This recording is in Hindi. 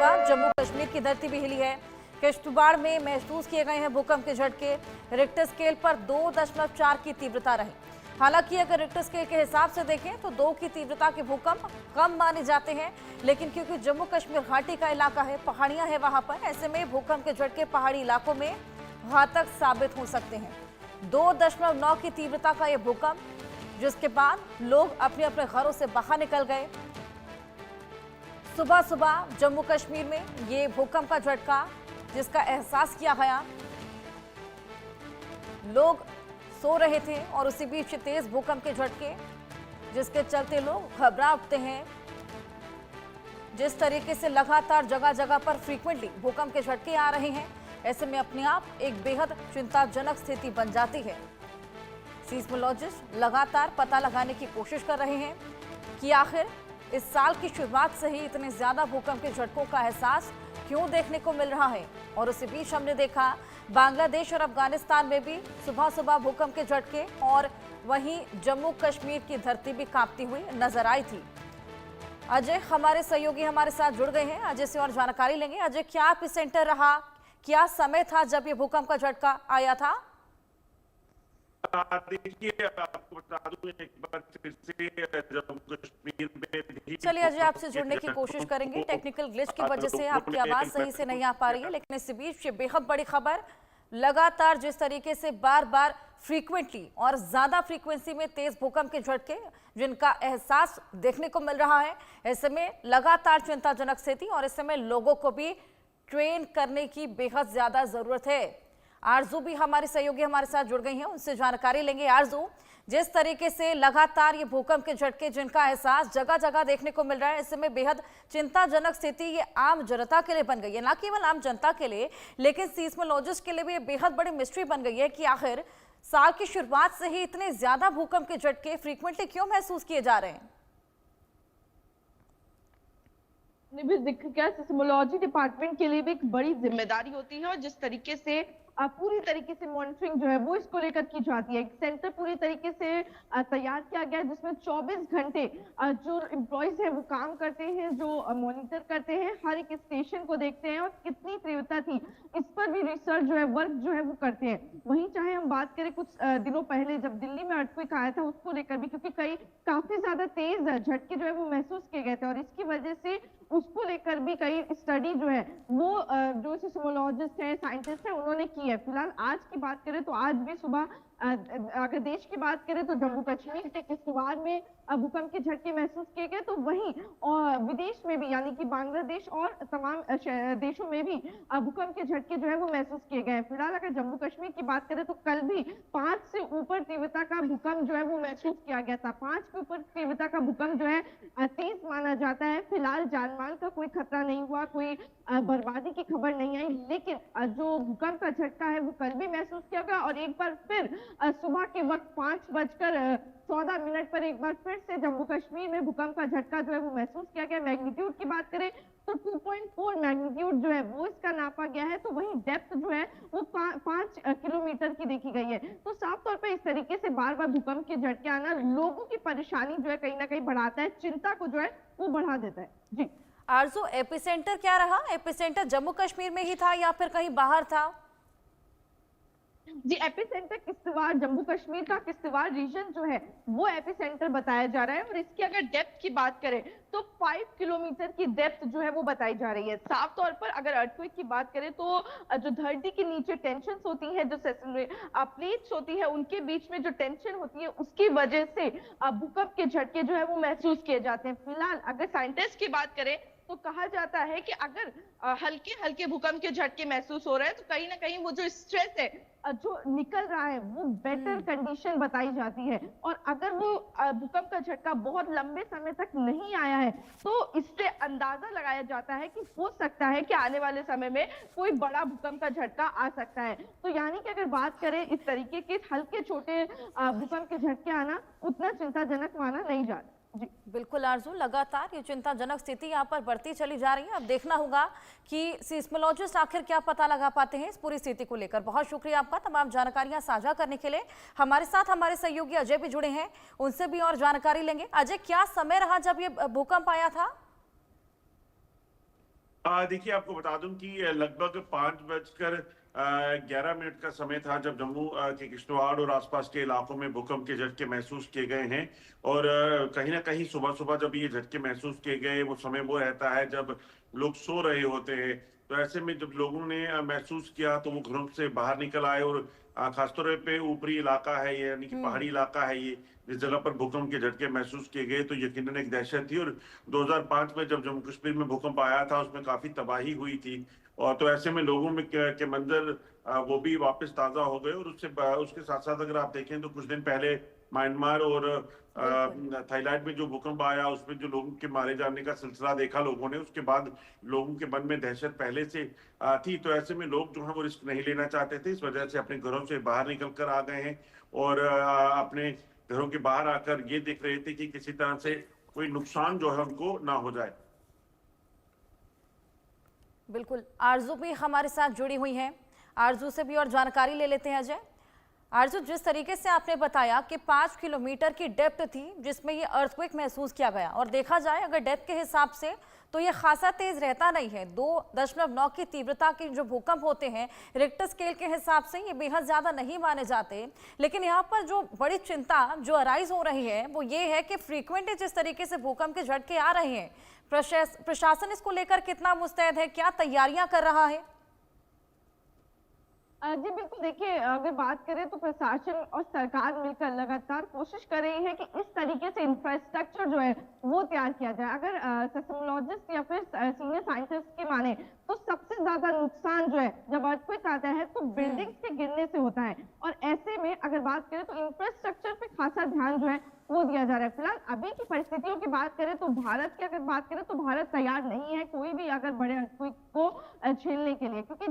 बाद जम्मू कश्मीर की धरती भी हिली है। किश्तवाड़ में महसूस किए गए हैं भूकंप के झटके। रिक्टर स्केल पर 2.4 की तीव्रता रही। हालांकि अगर रिक्टर स्केल के हिसाब से देखें तो 2 की तीव्रता के भूकंप कम माने जाते हैं, लेकिन क्योंकि जम्मू कश्मीर घाटी का इलाका है, पहाड़ियां हैं वहां पर, ऐसे में भूकंप के झटके पहाड़ी इलाकों में घातक साबित हो सकते हैं। 2.9 की तीव्रता का यह भूकंप, जिसके बाद लोग अपने अपने घरों से बाहर निकल गए। सुबह सुबह जम्मू कश्मीर में ये भूकंप का झटका जिसका एहसास किया गया, लोग सो रहे थे और उसी बीच तेज भूकंप के झटके जिसके चलते लोग घबरा उठते हैं। जिस तरीके से लगातार जगह जगह पर फ्रीक्वेंटली भूकंप के झटके आ रहे हैं, ऐसे में अपने आप एक बेहद चिंताजनक स्थिति बन जाती है। सीस्मोलॉजिस्ट लगातार पता लगाने की कोशिश कर रहे हैं कि आखिर इस साल की शुरुआत से ही इतने ज्यादा भूकंप के झटकों का एहसास क्यों देखने को मिल रहा है। और उसी बीच हमने देखा बांग्लादेश और अफगानिस्तान में भी सुबह सुबह भूकंप के झटके, और वहीं जम्मू कश्मीर की धरती भी कांपती हुई नजर आई थी। अजय हमारे सहयोगी हमारे साथ जुड़ गए हैं, अजय से और जानकारी लेंगे। अजय, क्या एपिसेंटर रहा, क्या समय था जब ये भूकंप का झटका आया था? देखिए, आपको बता दूं एक बार फिर से जम्मू कश्मीर में भी। चलिए अजय, आपसे जुड़ने की कोशिश करेंगे। टेक्निकल ग्लिच की वजह से आपकी आवाज सही से नहीं आ पा रही है, लेकिन इस बीच ये बेहद बड़ी खबर, लगातार जिस तरीके से बार बार फ्रीक्वेंटली और ज्यादा फ्रीक्वेंसी में तेज भूकंप के झटके जिनका एहसास देखने को मिल रहा है, ऐसे में लगातार चिंताजनक स्थिति, और इस समय लोगों को भी ट्रेन करने की बेहद ज्यादा जरूरत है। आरजू भी हमारी सहयोगी हमारे साथ जुड़ गई हैं, उनसे जानकारी लेंगे। आरजू, जिस तरीके से लगातार ये भूकंप के झटके जिनका एहसास जगह जगह देखने को मिल रहा है, ऐसे में बेहद चिंताजनक स्थिति ये आम जनता के लिए बन गई है। न केवल आम जनता के लिए, लेकिन सीस्मोलॉजिस्ट के लिए भी ये बेहद बड़ी मिस्ट्री बन गई है कि आखिर साल की शुरुआत से ही इतने ज्यादा भूकंप के झटके फ्रीक्वेंटली क्यों महसूस किए जा रहे हैं। ने भी जिक्र किया, सिस्मोलॉजी डिपार्टमेंट के लिए भी एक बड़ी जिम्मेदारी होती है, और जिस तरीके से पूरी तरीके से मॉनिटरिंग जो है वो इसको लेकर की जाती है। एक सेंटर पूरी तरीके से तैयार किया गया है, जिसमें 24 घंटे जो एम्प्लॉयज हैं वो काम करते हैं, जो मॉनिटर करते हैं, हर एक स्टेशन को देखते हैं और कितनी तीव्रता थी इस पर भी रिसर्च जो है, वर्क जो है वो करते हैं। वहीं चाहे हम बात करें कुछ दिनों पहले जब दिल्ली में अर्थक्वेक आया था, उसको लेकर भी, क्योंकि काफी ज्यादा तेज झटके जो है वो महसूस किए गए थे, और इसकी वजह से उसको लेकर भी कई स्टडी जो है वो जो सिस्मोलॉजिस्ट है, साइंटिस्ट है, उन्होंने की है। फिलहाल आज की बात करें तो आज भी सुबह, अगर देश की बात करें तो जम्मू कश्मीर के किश्तवाड़ में भूकंप के झटके महसूस किए गए, तो वहीं और विदेश में भी, यानी कि बांग्लादेश और तमाम देशों में भी भूकंप के झटके जो है वो महसूस किए गए। फिलहाल अगर जम्मू कश्मीर की बात करें तो कल भी 5 से ऊपर तीव्रता का भूकंप जो है वो महसूस किया गया था। 5 के ऊपर तीव्रता का भूकंप जो है तेज माना जाता है। फिलहाल जानमाल का कोई खतरा नहीं हुआ, कोई बर्बादी की खबर नहीं आई, लेकिन जो भूकंप का झटका है वो कल भी महसूस किया गया, और एक बार फिर सुबह के वक्त 5:14 पर एक बार फिर से जम्मू कश्मीर में भूकंप का झटका जो है वो महसूस किया गया। मैग्नीट्यूड की बात करें तो 2.4 मैग्नीट्यूड जो है वो इसका नापा गया है, तो वहीं डेप्थ जो है वो 5 किलोमीटर की देखी गई है। तो साफ तौर पर इस तरीके से बार बार भूकंप के झटके आना लोगों की परेशानी जो है कहीं ना कहीं बढ़ाता है, चिंता को जो है वो बढ़ा देता है। जी आरजू, एपिसेंटर क्या रहा? एपिसेंटर जम्मू कश्मीर में ही था या फिर कहीं बाहर था? जी, एपिसेंटर किश्तवाड़, जम्मू कश्मीर का किश्तवाड़ रीजन जो है वो एपिसेंटर बताया जा रहा है, और इसकी अगर डेप्थ की बात करें तो 5 किलोमीटर की डेप्थ जो है वो बताई जा रही है। साफ तौर पर अगर अर्थक्वेक की बात करें तो जो धरती के नीचे टेंशन होती है, जो प्लेट्स होती है, उनके बीच में जो टेंशन होती है, उसकी वजह से भूकंप के झटके जो है वो महसूस किए जाते हैं। फिलहाल अगर साइंटिस्ट की बात करें तो कहा जाता है कि अगर हल्के हल्के भूकंप के झटके महसूस हो रहे हैं, तो कहीं ना कहीं वो जो स्ट्रेस है जो निकल रहा है वो बेटर कंडीशन बताई जाती है। और अगर वो भूकंप का झटका बहुत लंबे समय तक नहीं आया है, तो इससे अंदाजा लगाया जाता है कि हो सकता है कि आने वाले समय में कोई बड़ा भूकंप का झटका आ सकता है। तो यानी कि अगर बात करें इस तरीके के हल्के छोटे भूकंप के झटके आना उतना चिंताजनक माना नहीं जाता। जी बिल्कुल आरजू, लगातार ये चिंताजनक स्थिति यहाँ पर बढ़ती चली जा रही है। अब देखना होगा कि सीस्मोलॉजिस्ट आखिर क्या पता लगा पाते हैं इस पूरी स्थिति को लेकर। बहुत शुक्रिया आपका तमाम जानकारियां साझा करने के लिए। हमारे साथ हमारे सहयोगी अजय भी जुड़े हैं, उनसे भी और जानकारी लेंगे। अजय, क्या समय रहा जब ये भूकंप आया था? देखिए आपको बता दूं कि लगभग 5:11 का समय था जब जम्मू के किश्तवाड़ और आसपास के इलाकों में भूकंप के झटके महसूस किए गए हैं। और कहीं ना कहीं सुबह सुबह जब ये झटके महसूस किए गए, वो समय वो रहता है जब लोग सो रहे होते हैं। तो ऐसे में जब लोगों ने महसूस किया तो वो घरों से बाहर निकल आए। और खासतौर पे ऊपरी इलाका है ये, यानी कि हम्म। पहाड़ी इलाका है ये, जिस जगह पर भूकंप के झटके महसूस किए गए, तो यकीनन एक दहशत थी। और 2005 में जब जम्मू कश्मीर में भूकंप आया था, उसमें काफी तबाही हुई थी। और तो ऐसे में लोगों में के मंजर वो भी वापस ताजा हो गए। और उसके साथ साथ अगर आप देखें तो कुछ दिन पहले म्यांमार और बिल्कुल। थाईलैंड में जो भूकंप आया, उसमें जो लोगों के मारे जाने का सिलसिला देखा लोगों ने, उसके बाद लोगों के मन में दहशत पहले से थी। तो ऐसे में लोग जो है वो रिस्क नहीं लेना चाहते थे, इस वजह से अपने घरों से बाहर निकल कर आ गए हैं। और अपने घरों के बाहर आकर ये देख रहे थे कि किसी तरह से कोई नुकसान जो है उनको ना हो जाए। बिल्कुल, आरजू भी हमारे साथ जुड़ी हुई हैं। आरजू से भी और जानकारी ले लेते हैं अजय। आरजू, जिस तरीके से आपने बताया कि 5 किलोमीटर की डेप्थ थी जिसमें ये अर्थक्वेक महसूस किया गया, और देखा जाए अगर डेप्थ के हिसाब से तो ये खासा तेज रहता नहीं है। 2.9 की तीव्रता के जो भूकंप होते हैं रिक्टर स्केल के हिसाब से ये बेहद ज्यादा नहीं माने जाते। लेकिन यहाँ पर जो बड़ी चिंता जो अराइज हो रही है वो ये है कि फ्रीक्वेंटली जिस तरीके से भूकंप के झटके आ रहे हैं, प्रशासन इसको लेकर कितना मुस्तैद है, क्या तैयारियां कर रहा है? जी बिल्कुल, देखिए अगर बात करें तो प्रशासन और सरकार मिलकर लगातार कोशिश कर रही है कि इस तरीके से इंफ्रास्ट्रक्चर जो है वो तैयार किया जाए। अगर सेस्मोलॉजिस्ट या फिर सीनियर साइंटिस्ट की माने तो सबसे ज्यादा नुकसान जो है जब अर्थक्वेक आता है तो बिल्डिंग्स के गिरने से होता है। और ऐसे में अगर बात करें तो इंफ्रास्ट्रक्चर पे खासा ध्यान जो है वो दिया जा रहा है। फिलहाल अभी की परिस्थितियों की बात करें तो भारत की अगर बात करें तो भारत तैयार नहीं है कोई भी अगर बड़े अर्थक्वेक को झेलने के लिए, क्योंकि